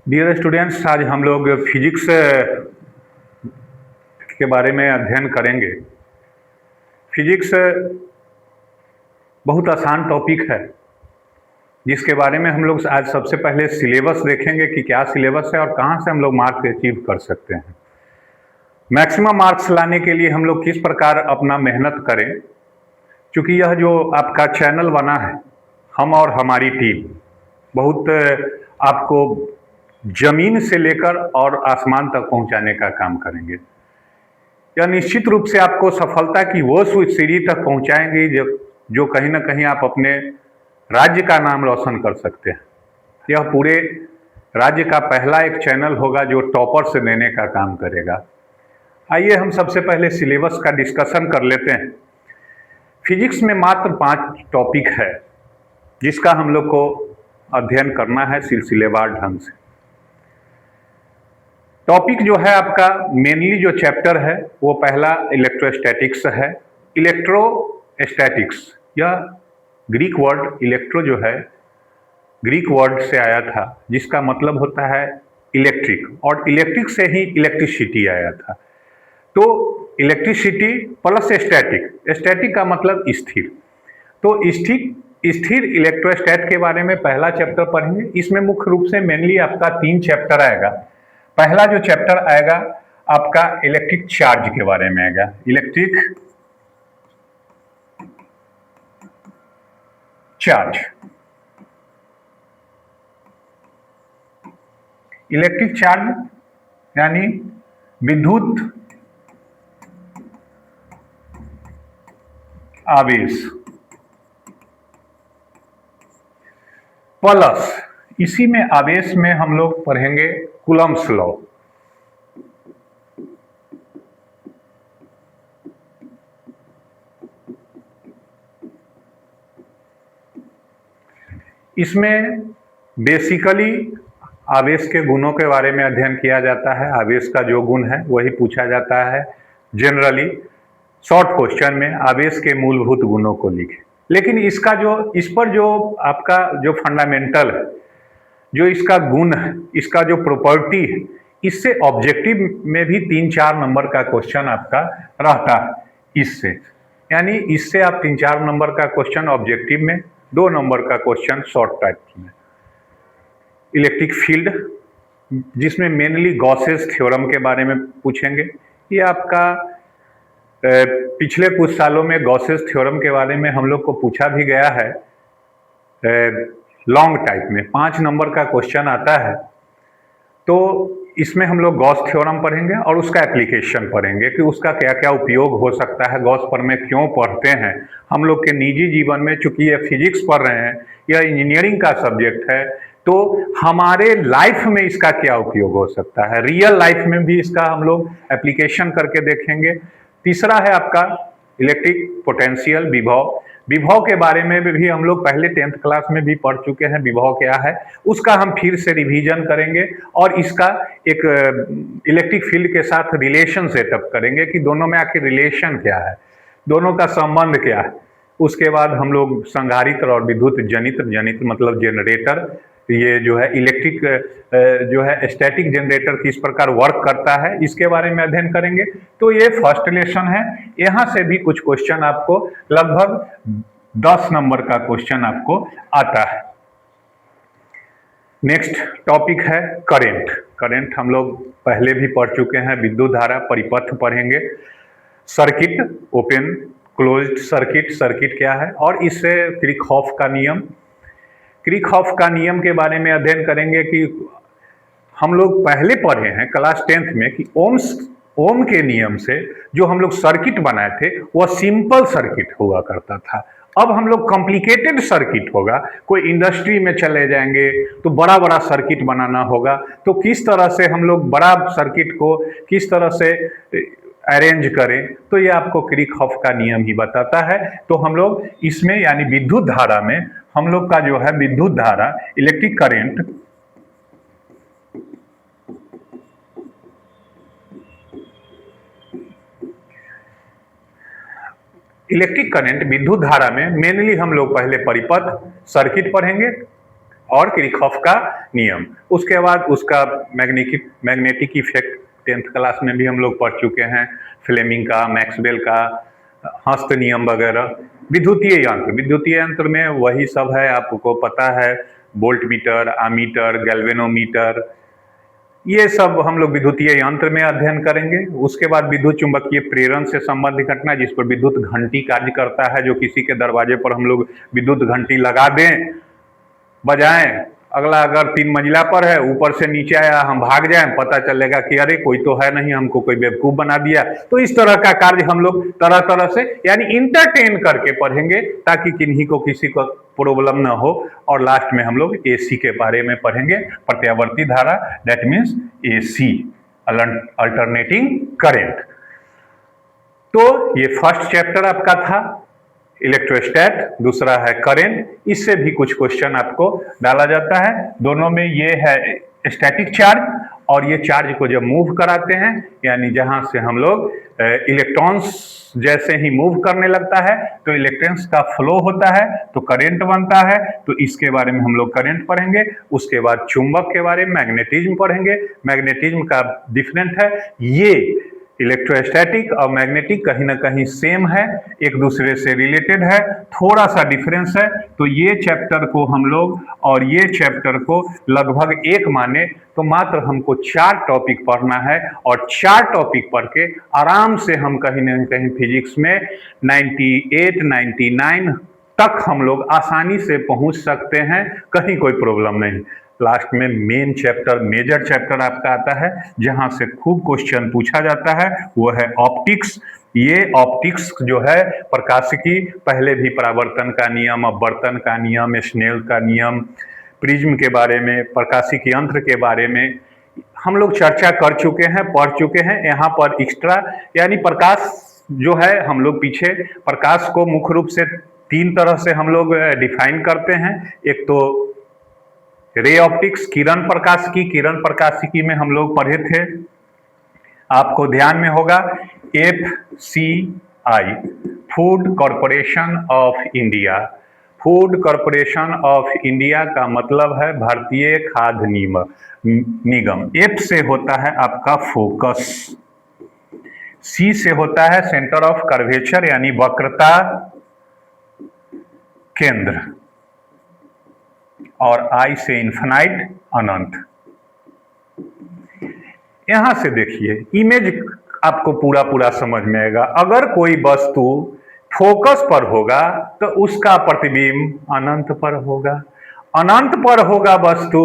Dear students, आज हम लोग फिजिक्स के बारे में अध्ययन करेंगे। फिजिक्स बहुत आसान टॉपिक है जिसके बारे में हम लोग आज सबसे पहले सिलेबस देखेंगे कि क्या सिलेबस है और कहाँ से हम लोग मार्क्स अचीव कर सकते हैं। मैक्सिमम मार्क्स लाने के लिए हम लोग किस प्रकार अपना मेहनत करें, क्योंकि यह जो आपका चैनल बना है, हम और हमारी टीम बहुत आपको जमीन से लेकर और आसमान तक पहुंचाने का काम करेंगे। यह निश्चित रूप से आपको सफलता की वो सीढ़ी तक पहुंचाएंगे जो कहीं ना कहीं आप अपने राज्य का नाम रोशन कर सकते हैं। यह पूरे राज्य का पहला एक चैनल होगा जो टॉपर से देने का काम करेगा। आइए हम सबसे पहले सिलेबस का डिस्कशन कर लेते हैं। फिजिक्स में मात्र 5 टॉपिक है जिसका हम लोग को अध्ययन करना है सिलसिलेवार ढंग से। टॉपिक जो है आपका मेनली जो चैप्टर है वो पहला इलेक्ट्रोस्टैटिक्स है। इलेक्ट्रोस्टैटिक्स, यह ग्रीक वर्ड इलेक्ट्रो जो है ग्रीक वर्ड से आया था जिसका मतलब होता है इलेक्ट्रिक, और इलेक्ट्रिक से ही इलेक्ट्रिसिटी आया था। तो इलेक्ट्रिसिटी प्लस स्टैटिक, स्टैटिक का मतलब स्थिर। तो स्थिर इलेक्ट्रोस्टैट के बारे में पहला चैप्टर पढ़ेंगे। इसमें मुख्य रूप से मेनली आपका 3 चैप्टर आएगा। पहला जो चैप्टर आएगा आपका इलेक्ट्रिक चार्ज के बारे में आएगा। इलेक्ट्रिक चार्ज, इलेक्ट्रिक चार्ज यानी विद्युत आवेश, प्लस इसी में आवेश में हम लोग पढ़ेंगे कूलम्ब्स लॉ। इसमें बेसिकली आवेश के गुणों के बारे में अध्ययन किया जाता है। आवेश का जो गुण है वही पूछा जाता है। जनरली शॉर्ट क्वेश्चन में आवेश के मूलभूत गुणों को लिखें। लेकिन इसका इस पर जो आपका जो फंडामेंटल है, जो इसका गुण है, इसका जो प्रॉपर्टी है, इससे ऑब्जेक्टिव में भी 3-4 नंबर का क्वेश्चन आपका रहता है। इससे यानी इससे आप 3-4 नंबर का क्वेश्चन ऑब्जेक्टिव में, 2 नंबर का क्वेश्चन शॉर्ट टाइप में। इलेक्ट्रिक फील्ड, जिसमें मेनली गॉसेस थ्योरम के बारे में पूछेंगे। ये आपका पिछले कुछ सालों में गॉसेस थ्योरम के बारे में हम लोग को पूछा भी गया है। लॉन्ग टाइप में 5 नंबर का क्वेश्चन आता है। तो इसमें हम लोग गॉस थ्योरम पढ़ेंगे और उसका एप्लीकेशन पढ़ेंगे कि उसका क्या क्या उपयोग हो सकता है, गॉस प्रमेय क्यों पढ़ते हैं हम लोग के निजी जीवन में। चूंकि ये फिजिक्स पढ़ रहे हैं, यह इंजीनियरिंग का सब्जेक्ट है, तो हमारे लाइफ में इसका क्या उपयोग हो सकता है, रियल लाइफ में भी इसका हम लोग एप्लीकेशन करके देखेंगे। तीसरा है आपका इलेक्ट्रिक पोटेंशियल, विभव। विभव के बारे में भी हम लोग पहले 10th क्लास में भी पढ़ चुके हैं। विभव क्या है उसका हम फिर से रिवीजन करेंगे और इसका एक इलेक्ट्रिक फील्ड के साथ रिलेशन सेटअप करेंगे कि दोनों में आखिर रिलेशन क्या है, दोनों का संबंध क्या है। उसके बाद हम लोग संधारित्र और विद्युत जनित्र मतलब जनरेटर, ये जो है इलेक्ट्रिक जो है स्टैटिक जनरेटर किस प्रकार वर्क करता है, इसके बारे में अध्ययन करेंगे। तो ये फर्स्ट लेसन है। यहाँ से भी कुछ क्वेश्चन आपको लगभग 10 नंबर का क्वेश्चन आपको आता है। नेक्स्ट टॉपिक है करंट। करंट हम लोग पहले भी पढ़ चुके हैं। विद्युत धारा, परिपथ पढ़ेंगे। Circuit, open closed circuit, circuit क्या है, और इससे किरचॉफ का नियम, किरचॉफ का नियम के बारे में अध्ययन करेंगे कि हम लोग पहले पढ़े हैं क्लास 10th में कि ओम के नियम से जो हम लोग सर्किट बनाए थे वह सिंपल सर्किट हुआ करता था। अब हम लोग कॉम्प्लिकेटेड सर्किट होगा, कोई इंडस्ट्री में चले जाएंगे तो बड़ा बड़ा सर्किट बनाना होगा। तो किस तरह से हम लोग बड़ा सर्किट को किस तरह से अरेंज करें, तो ये आपको किरचॉफ का नियम ही बताता है। तो हम लोग इसमें यानी विद्युत धारा में हम लोग का जो है विद्युत धारा, इलेक्ट्रिक करंट, विद्युत धारा में मेनली हम लोग पहले परिपथ सर्किट पढ़ेंगे। और किरचॉफ का नियम। उसके बाद उसका मैग्नेटिक इफेक्ट 10th क्लास में भी हम लोग पढ़ चुके हैं, फ्लेमिंग का, मैक्सवेल का, हस्त नियम वगैरह। विद्युतीय यंत्र में वही सब है, आपको पता है, वोल्ट मीटर, आमीटर, गैल्वेनोमीटर, ये सब हम लोग विद्युतीय यंत्र में अध्ययन करेंगे। उसके बाद विद्युत चुंबकीय प्रेरण से संबंधित घटना, जिस पर विद्युत घंटी कार्य करता है, जो किसी के दरवाजे पर हम लोग विद्युत घंटी लगा दें, बजाएं, अगला अगर 3 मंजिला पर है, ऊपर से नीचे आया, हम भाग जाएं, पता चलेगा कि अरे कोई तो है नहीं, हमको कोई बेवकूफ बना दिया। तो इस तरह का कार्य हम लोग तरह तरह से यानी इंटरटेन करके पढ़ेंगे, ताकि किन्हीं को किसी को प्रॉब्लम ना हो। और लास्ट में हम लोग एसी के बारे में पढ़ेंगे, प्रत्यावर्ती धारा, that means AC, alternating current. तो ये फर्स्ट चैप्टर आपका था इलेक्ट्रोस्टैट, दूसरा है करंट। इससे भी कुछ क्वेश्चन आपको डाला जाता है। दोनों में ये है स्टैटिक चार्ज, और ये चार्ज को जब मूव कराते हैं, यानी जहां से हम लोग इलेक्ट्रॉन्स जैसे ही मूव करने लगता है तो इलेक्ट्रॉन्स का फ्लो होता है, तो करंट बनता है। तो इसके बारे में हम लोग करंट पढ़ेंगे। उसके बाद चुंबक के बारे में मैग्नेटिज्म पढ़ेंगे। मैग्नेटिज्म का डिफरेंट है, ये इलेक्ट्रोस्टैटिक और मैग्नेटिक कहीं ना कहीं सेम है, एक दूसरे से रिलेटेड है, थोड़ा सा डिफरेंस है। तो ये चैप्टर को हम लोग और ये चैप्टर को लगभग एक माने तो मात्र हमको 4 टॉपिक पढ़ना है, और 4 टॉपिक पढ़ के आराम से हम कहीं ना कहीं फिजिक्स में 98, 99 तक हम लोग आसानी से पहुंच सकते हैं, कहीं कोई प्रॉब्लम नहीं। लास्ट में मेन चैप्टर, मेजर चैप्टर आपका आता है, जहां से खूब क्वेश्चन पूछा जाता है, वो है ऑप्टिक्स। ये ऑप्टिक्स जो है प्रकाशिकी, पहले भी परावर्तन का नियम, अपवर्तन का नियम, स्नेल का नियम, प्रिज्म के बारे में, प्रकाशिकी यंत्र के बारे में हम लोग चर्चा कर चुके हैं, पढ़ चुके हैं। यहाँ पर एक्स्ट्रा यानी प्रकाश जो है, हम लोग पीछे प्रकाश को मुख्य रूप से 3 तरह से हम लोग डिफाइन करते हैं। एक तो रे ऑप्टिक्स, किरण प्रकाशिकी में हम लोग पढ़े थे, आपको ध्यान में होगा, FCI, food corporation of India. Food corporation of India का मतलब है भारतीय खाद्य निगम। F से होता है आपका फोकस, C से होता है सेंटर ऑफ कर्वेचर यानी वक्रता केंद्र, और I से इन्फिनाइट, अनंत। यहां से देखिए, इमेज आपको पूरा समझ में आएगा। अगर कोई वस्तु फोकस पर होगा तो उसका प्रतिबिंब अनंत पर होगा, अनंत पर होगा वस्तु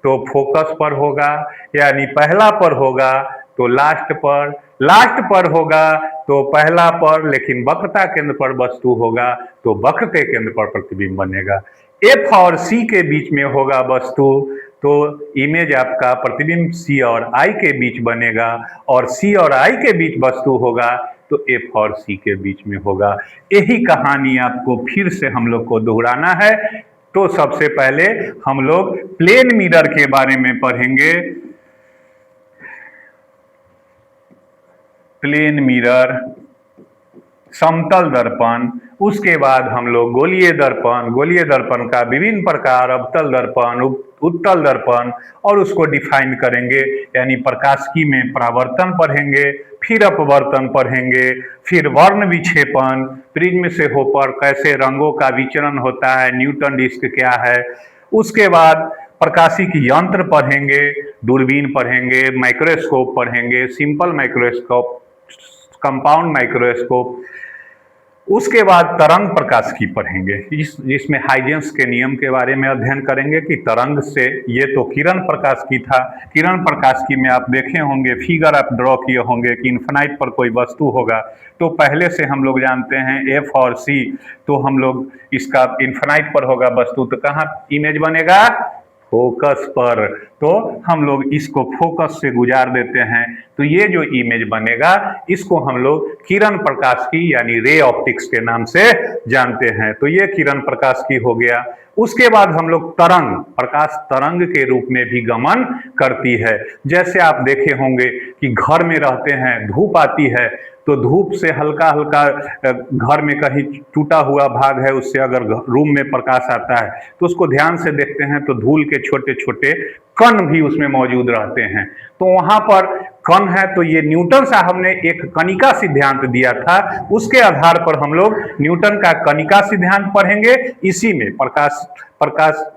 तो फोकस पर होगा, यानी पहला पर होगा तो लास्ट पर, लास्ट पर होगा तो पहला पर, लेकिन वक्रता केंद्र पर वस्तु होगा तो वक्रता केंद्र पर प्रतिबिंब बनेगा। F और C के बीच में होगा वस्तु तो इमेज आपका प्रतिबिंब C और I के बीच बनेगा, और C और I के बीच वस्तु होगा तो F और C के बीच में होगा। यही कहानी आपको फिर से हम लोग को दोहराना है। तो सबसे पहले हम लोग प्लेन मिरर के बारे में पढ़ेंगे। प्लेन मिरर, समतल दर्पण, उसके बाद हम लोग गोलीय दर्पण का विभिन्न प्रकार, अवतल दर्पण, उत्तल दर्पण, और उसको डिफाइन करेंगे। यानी प्रकाशिकी में परावर्तन पढ़ेंगे, फिर अपवर्तन पढ़ेंगे, फिर वर्ण विक्षेपण, प्रिज्म से होकर कैसे रंगों का विचरण होता है, न्यूटन डिस्क क्या है। उसके बाद प्रकाशिकी यंत्र पढ़ेंगे, दूरबीन पढ़ेंगे, माइक्रोस्कोप पढ़ेंगे, सिंपल माइक्रोस्कोप, कंपाउंड माइक्रोस्कोप। उसके बाद तरंग प्रकाशिकी पढ़ेंगे, जिसमें हाइजेंस के नियम के बारे में अध्ययन करेंगे कि तरंग से, ये तो किरण प्रकाशिकी था, किरण प्रकाशिकी में आप देखे होंगे, फिगर आप ड्रॉ किए होंगे कि इन्फिनाइट पर कोई वस्तु होगा तो पहले से हम लोग जानते हैं F और C, तो हम लोग इसका इन्फिनाइट पर होगा वस्तु तो कहाँ इमेज बनेगा, फोकस पर। तो हम लोग इसको फोकस से गुजार देते हैं तो ये जो इमेज बनेगा इसको हम लोग किरण प्रकाशिकी यानी रे ऑप्टिक्स के नाम से जानते हैं। तो ये किरण प्रकाशिकी हो गया। उसके बाद हम लोग तरंग, प्रकाश तरंग के रूप में भी गमन करती है। जैसे आप देखे होंगे कि घर में रहते हैं, धूप आती है तो धूप से हल्का हल्का घर में कहीं टूटा हुआ भाग है, उससे अगर रूम में प्रकाश आता है तो उसको ध्यान से देखते हैं तो धूल के छोटे छोटे कण भी उसमें मौजूद रहते हैं। तो वहां पर कण है, तो ये न्यूटन साहब ने एक कणिका सिद्धांत दिया था, उसके आधार पर हम लोग न्यूटन का कणिका सिद्धांत पढ़ेंगे। इसी में प्रकाश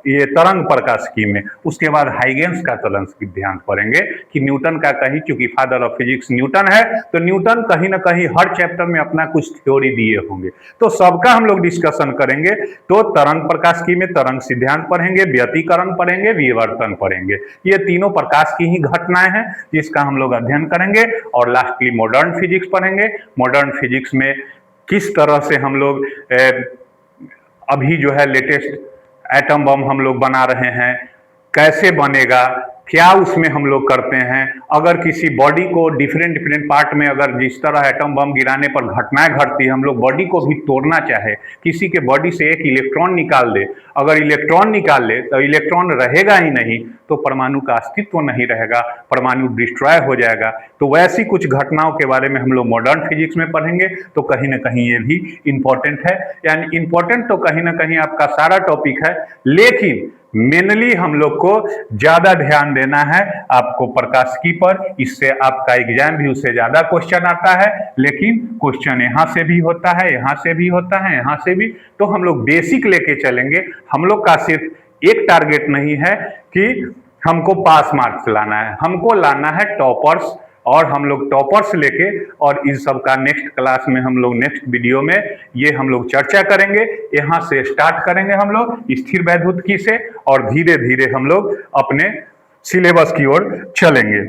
ये तरंग प्रकाशिकी में उसके बाद हाइगेंस का तरंग सिद्धांत पढ़ेंगे कि न्यूटन का कहीं, चूंकि फादर ऑफ फिजिक्स न्यूटन है, तो न्यूटन कहीं ना कहीं हर चैप्टर में अपना कुछ थ्योरी दिए होंगे, तो सबका हम लोग डिस्कशन करेंगे। तो तरंग प्रकाशिकी में तरंग सिद्धांत पढ़ेंगे, व्यतिकरण पढ़ेंगे, विवर्तन पढ़ेंगे। ये तीनों प्रकाश की ही घटनाएं हैं जिसका हम लोग अध्ययन करेंगे। और लास्टली मॉडर्न फिजिक्स पढ़ेंगे। मॉडर्न फिजिक्स में किस तरह से हम लोग अभी जो है लेटेस्ट एटम बम हम लोग बना रहे हैं, कैसे बनेगा, क्या उसमें हम लोग करते हैं। अगर किसी बॉडी को डिफरेंट डिफरेंट पार्ट में, अगर जिस तरह एटम बम गिराने पर घटनाएं घटती है, हम लोग बॉडी को भी तोड़ना चाहे, किसी के बॉडी से एक इलेक्ट्रॉन निकाल दे, अगर इलेक्ट्रॉन निकाल ले तो इलेक्ट्रॉन रहेगा ही नहीं, तो परमाणु का अस्तित्व नहीं रहेगा, परमाणु डिस्ट्रॉय हो जाएगा। तो वैसी कुछ घटनाओं के बारे में हम लोग मॉडर्न फिजिक्स में पढ़ेंगे। तो कहीं ना कहीं ये भी इंपॉर्टेंट है, यानी इंपॉर्टेंट तो कहीं ना कहीं आपका सारा टॉपिक है, लेकिन मेनली हम लोग को ज्यादा ध्यान देना है आपको प्रकाशिकी पर। इससे आपका एग्जाम भी, उससे ज्यादा क्वेश्चन आता है, लेकिन क्वेश्चन यहां से भी होता है, यहां से भी होता है, यहां से भी। तो हम लोग बेसिक लेके चलेंगे। हम लोग का सिर्फ एक टारगेट नहीं है कि हमको पास मार्क्स लाना है, हमको लाना है टॉपर्स। और हम लोग टॉपर्स लेके, और इस सब का नेक्स्ट क्लास में हम लोग नेक्स्ट वीडियो में ये हम लोग चर्चा करेंगे। यहाँ से स्टार्ट करेंगे हम लोग स्थिर वैद्युतिकी से, और धीरे धीरे हम लोग अपने सिलेबस की ओर चलेंगे।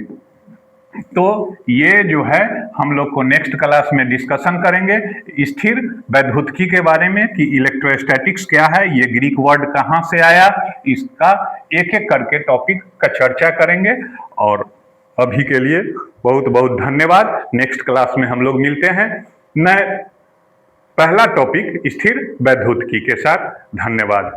तो ये जो है हम लोग को नेक्स्ट क्लास में डिस्कशन करेंगे स्थिर वैद्युतिकी के बारे में, कि इलेक्ट्रोस्टैटिक्स क्या है, ये ग्रीक वर्ड कहाँ से आया, इसका एक एक करके टॉपिक का चर्चा करेंगे। और अभी के लिए बहुत बहुत धन्यवाद। नेक्स्ट क्लास में हम लोग मिलते हैं नए पहला टॉपिक स्थिर वैद्युतिकी के साथ। धन्यवाद।